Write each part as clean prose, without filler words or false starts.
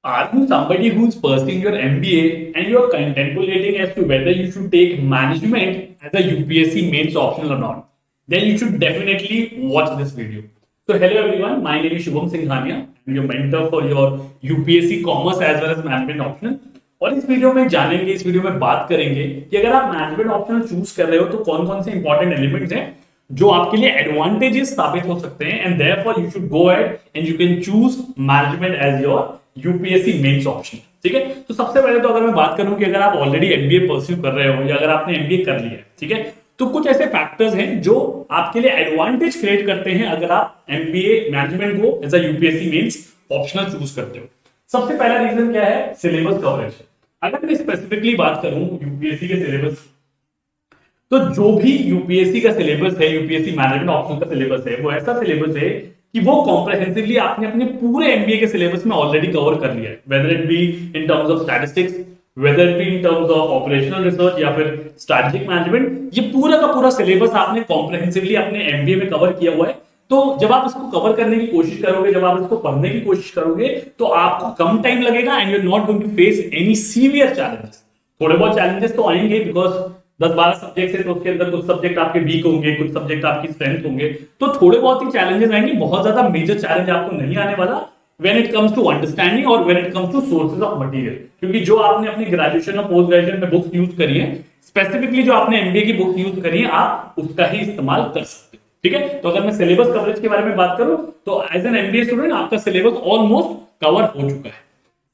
Are you somebody who's pursuing your MBA and you're contemplating as to whether you should take management as a UPSC mains optional or not? Then you should definitely watch this video. So hello everyone, my name is Shubham Singhania. I'm your mentor for your UPSC Commerce as well as Management optional. और इस video में जानेंगे, इस video में बात करेंगे कि अगर आप मैनेजमेंट ऑप्शनल चूज कर रहे हो तो कौन कौन से इंपॉर्टेंट एलिमेंट्स हैं जो आपके लिए एडवांटेजेस साबित हो सकते हैं and therefore you should go ahead and you can choose management as your UPSC mains option. ठीक है, तो सबसे पहले तो अगर मैं बात करूं कि अगर आप ऑलरेडी एमबीए परस्यू कर रहे हो या अगर आपने एमबीए कर लिया है, ठीक है, तो कुछ ऐसे फैक्टर्स हैं जो आपके लिए एडवांटेज क्रिएट करते हैं अगर आप एमबीए मैनेजमेंट को as a UPSC mains optional choose करते हो। सबसे पहला रीजन क्या है? Syllabus coverage. अगर मैं स्पेसिफिकली बात करूं यूपीएससी के सिलेबस, तो जो भी यूपीएससी का सिलेबस है, यूपीएससी मैनेजमेंट ऑप्शन का सिलेबस है, वो ऐसा सिलेबस है कि वो कॉम्प्रहेंसिवली आपने अपने पूरे एमबीए के सिलेबस में ऑलरेडी कवर कर लिया है, whether it be in terms of statistics, whether it be in terms of operational research या फिर स्ट्रैटेजिक मैनेजमेंट। ये पूरा का पूरा सिलेबस आपने कॉम्प्रहेंसिवली अपने एमबीए में कवर किया हुआ है। तो जब आप इसको कवर करने की कोशिश करोगे, जब आप इसको पढ़ने की कोशिश करोगे, तो आपको कम टाइम लगेगा and you are not going to face any severe challenges. थोड़े बहुत चैलेंजेस तो आएंगे बिकॉज 10-12 सब्जेक्ट है, तो उसके अंदर कुछ सब्जेक्ट आपके वीक होंगे, कुछ सब्जेक्ट आपकी स्ट्रेंथ होंगे, तो थोड़े बहुत ही चैलेंजेस आएंगे। बहुत ज्यादा मेजर चैलेंज आपको नहीं आने वाला when it comes to understanding और when it comes to sources of material, क्योंकि जो आपने अपनी ग्रेजुएशन और पोस्ट ग्रेजुएशन में बुक्स यूज करी है, स्पेसिफिकली जो आपने एमबीए की बुक्स यूज करी है, आप उसका ही इस्तेमाल कर सकते हो। ठीक है, तो अगर मैं सिलेबस कवरेज के बारे में बात करूं तो एज एन एमबीए स्टूडेंट आपका सिलेबस ऑलमोस्ट कवर हो चुका है।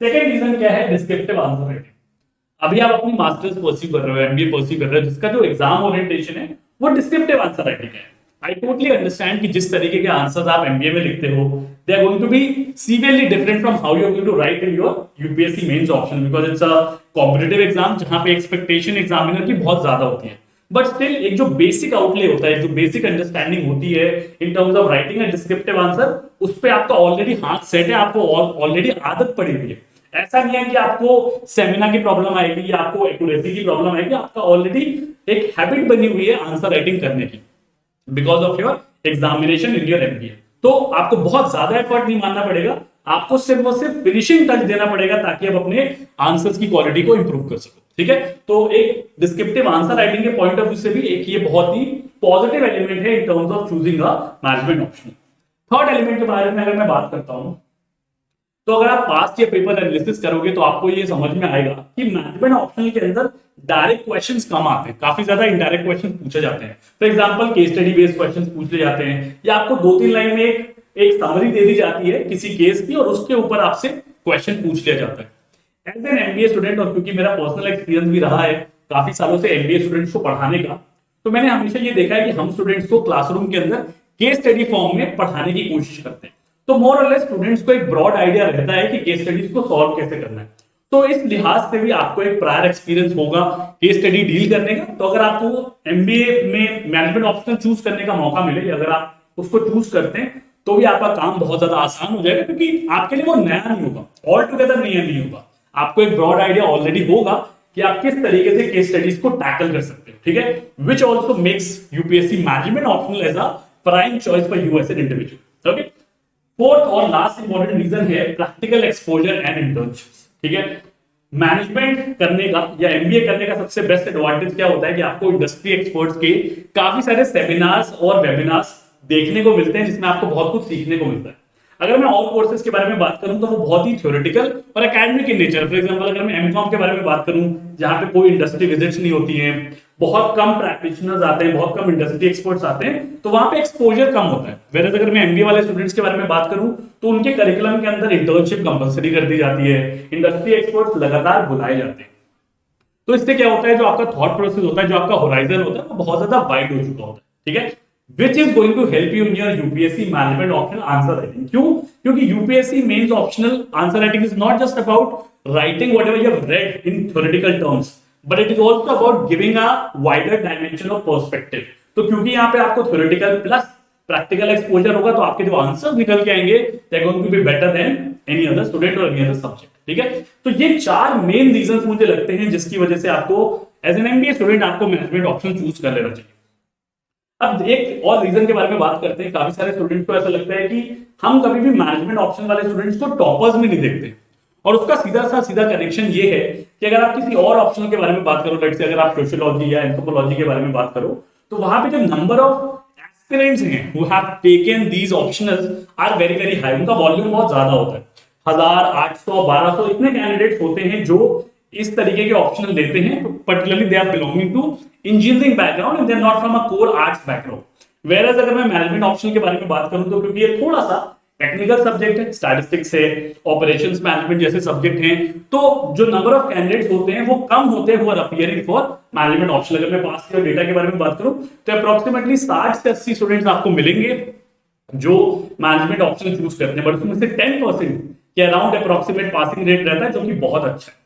सेकेंड रीजन क्या है? Descriptive answer writing. अभी आप अपनी मास्टर्स परस्यू कर रहे हो, एमबीए परस्यू कर रहे हो, जिसका जो एग्जाम ओरिएंटेशन है वो डिस्क्रिप्टिव आंसर राइटिंग है। आई टोटली अंडरस्टैंड कि जिस तरीके के आंसर्स आप एमबीए में लिखते हो, they are going to be severely different from how you are going to write in your UPSC mains option, because it's a competitive exam जहां पे एक्सपेक्टेशन एग्जामिनर की बहुत ज्यादा होती है। बट स्टिल एक जो बेसिक आउटले होता है, जो बेसिक अंडरस्टैंडिंग होती है in terms of writing and descriptive answer, उस पर आपका ऑलरेडी हाथ सेट है, आपको ऑलरेडी आदत पड़ी हुई है। ऐसा नहीं है कि आपको सेमिना की प्रॉब्लम आएगी या आपको एक्यूरेसी की प्रॉब्लम आएगी, आपका ऑलरेडी एक हैबिट बनी हुई है आंसर राइटिंग करने की because of your examination in your MBA. तो आपको बहुत ज्यादा एफर्ट नहीं मानना पड़ेगा, आपको सिर्फ और सिर्फ फिनिशिंग टच देना पड़ेगा ताकि आप अपने आंसर्स की क्वालिटी को इंप्रूव कर सको। ठीक है, तो एक डिस्क्रिप्टिव आंसर राइटिंग के पॉइंट ऑफ व्यू से भी एक ये बहुत ही पॉजिटिव एलिमेंट है in terms of choosing a management option. Third element के बारे में अगर मैं बात करता हूं, तो अगर आप पास्ट या पेपर एनालिसिस करोगे तो आपको ये समझ में आएगा कि मैनेजमेंट ऑप्शनल के अंदर डायरेक्ट क्वेश्चंस कम आते हैं, काफी ज्यादा इनडायरेक्ट क्वेश्चन पूछे जाते हैं। For example case study based questions पूछे जाते हैं या आपको 2-3 लाइन में एक समरी दे दी जाती है किसी केस की और उसके ऊपर आपसे क्वेश्चन पूछ लिया जाता है। एज एन एमबीए स्टूडेंट, और क्योंकि मेरा पर्सनल एक्सपीरियंस भी रहा है काफी सालों से एमबीए स्टूडेंट्स को पढ़ाने का, तो मैंने हमेशा ये देखा है कि हम स्टूडेंट्स को क्लासरूम के अंदर केस स्टडी फॉर्म में पढ़ाने की कोशिश करते हैं। तो मोर और लेस स्टूडेंट्स को एक ब्रॉड आइडिया रहता है कि केस स्टडीज को सॉल्व कैसे करना है। तो इस लिहाज से भी आपको एक प्रायर एक्सपीरियंस होगा केस स्टडी डील करने का। तो अगर आपको एमबीए में मैनेजमेंट ऑप्शन चूज करने का मौका मिले, अगर आप उसको चूज करते हैं, तो भी आपका काम बहुत ज्यादा आसान हो जाएगा, क्योंकि आपके लिए वो नया नहीं होगा, ऑल टुगेदर नया नहीं होगा। आपको एक ब्रॉड आइडिया ऑलरेडी होगा कि आप किस तरीके से केस स्टडीज को टैकल कर सकते हैं। ठीक है, which also makes UPSC management optional as a prime choice for you as an individual. Okay, fourth और लास्ट इंपॉर्टेंट रीजन है प्रैक्टिकल एक्सपोजर एंड इंटर्नशिप्स। ठीक है, मैनेजमेंट करने का या एमबीए करने का सबसे बेस्ट एडवांटेज क्या होता है कि आपको इंडस्ट्री एक्सपर्ट्स के काफी सारे सेमिनार्स और वेबिनार्स देखने को मिलते हैं, जिसमें आपको बहुत कुछ सीखने को मिलता है। अगर मैं और कोर्सेज के बारे में बात करूं तो वो बहुत ही थ्योरेटिकल और academic in nature. For example अगर मैं एमकॉम के बारे में बात करूं, जहां पे कोई इंडस्ट्री विजिट्स नहीं होती है, बहुत कम प्रैक्टिशनर्स आते हैं, बहुत कम इंडस्ट्री एक्सपर्ट्स आते हैं, तो वहां पे एक्सपोजर कम होता है। वेरएज अगर मैं एमबीए वाले स्टूडेंट्स के बारे में बात करूं तो उनके करिकुलम के अंदर इंटर्नशिप कंपलसरी कर दी जाती है, इंडस्ट्री एक्सपर्ट्स लगातार बुलाए जाते हैं। तो इससे क्या होता है, जो आपका थॉट प्रोसेस होता है, जो आपका होराइजन होता है, वो बहुत ज्यादा वाइड हो चुका होता है। ठीक है, which is going to help you in your UPSC management optional answer writing. क्यों? क्योंकि UPSC mains optional answer writing is not just about writing whatever you have read in theoretical terms, but it is also about giving a wider dimension of perspective. तो क्योंकि यहाँ पे आपको theoretical plus practical exposure होगा, तो आपके जो answer निकल के आएंगे they are going to be better than any other student or any other subject. ठीक है, तो ये 4 मेन रीजंस मुझे लगते हैं जिसकी वजह से आपको एज एन एमबीए स्टूडेंट आपको मैनेजमेंट ऑप्शन चूज कर लेना चाहिए। अब एक और रीजन के बारे में बात करते हैं। काफी सारे स्टूडेंट्स को ऐसा लगता है कि हम कभी भी मैनेजमेंट ऑप्शन वाले स्टूडेंट्स को टॉपर्स में नहीं देखते, और उसका सीधा कनेक्शन ये है कि अगर आप किसी और ऑप्शनल के बारे में बात करो, लेट्स से अगर आप सोशियोलॉजी या एंथ्रोपोलॉजी के बारे में बात करो, तो वहां पे जो नंबर ऑफ एस्पिरेंट्स हैं who have taken these optionals are very very high, उनका वॉल्यूम बहुत ज्यादा होता है, 1000, 800, 1200 इतने कैंडिडेट्स होते हैं जो इस तरीके के ऑप्शनल लेते हैं, particularly they are belonging to engineering background and they are not from a core arts background. Where अगर मैं मैनेजमेंट ऑप्शनल के बारे में बात करूं तो क्योंकि ये थोड़ा सा टेक्निकल सब्जेक्ट है, स्टैटिस्टिक्स है, ऑपरेशंस मैनेजमेंट जैसे सब्जेक्ट हैं, तो जो नंबर ऑफ कैंडिडेट्स होते हैं वो कम होते हैं who are appearing for management option. अगर मैं पास्ट ईयर डेटा के बारे में बात करूं तो अप्रोक्सीमेटली 60 से 80 स्टूडेंट्स आपको मिलेंगे जो मैनेजमेंट ऑप्शन चूज करते हैं, बट उसमें से 10% के अराउंड अप्रोक्सीमेट पासिंग रेट रहता है, जो कि बहुत अच्छा है।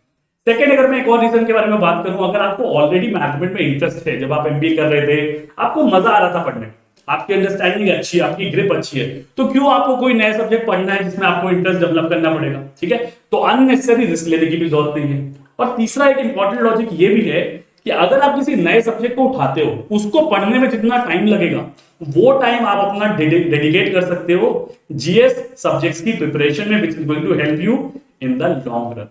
सेकेंड, अगर मैं एक और रीजन के बारे में बात करूं, अगर आपको ऑलरेडी मैनेजमेंट में इंटरेस्ट है, जब आप एमबीए कर रहे थे आपको मजा आ रहा था पढ़ने में, आपकी अंडरस्टैंडिंग अच्छी है, आपकी ग्रिप अच्छी है, तो क्यों आपको कोई नया सब्जेक्ट पढ़ना है जिसमें आपको इंटरेस्ट डेवलप करना पड़ेगा, ठीक है? तो अननेसेसरी रिस्क लेने की भी जरूरत नहीं है। और तीसरा एक इंपॉर्टेंट लॉजिक ये भी है कि अगर आप किसी नए सब्जेक्ट को उठाते हो, उसको पढ़ने में जितना टाइम लगेगा वो टाइम आप अपना डेडिकेट कर सकते हो जीएस सब्जेक्ट्स की प्रिपरेशन में, which is going to help you in the long run,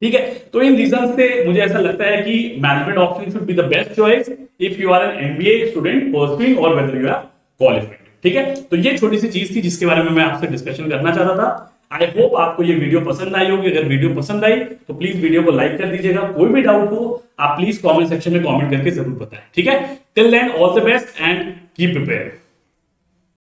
ठीक है? तो इन रीजन से मुझे ऐसा लगता है कि management option should be the best choice if you are an MBA student pursuing और वेदर यू आर क्वालिफाइड, ठीक है? तो ये छोटी सी चीज थी जिसके बारे में मैं आपसे डिस्कशन करना चाहता था। आई होप आपको ये वीडियो पसंद आई होगी। अगर वीडियो पसंद आई तो प्लीज वीडियो को लाइक कर दीजिएगा। कोई भी डाउट हो आप प्लीज कमेंट सेक्शन में कमेंट करके जरूर बताएं, ठीक है? Till then all the best and keep prepared.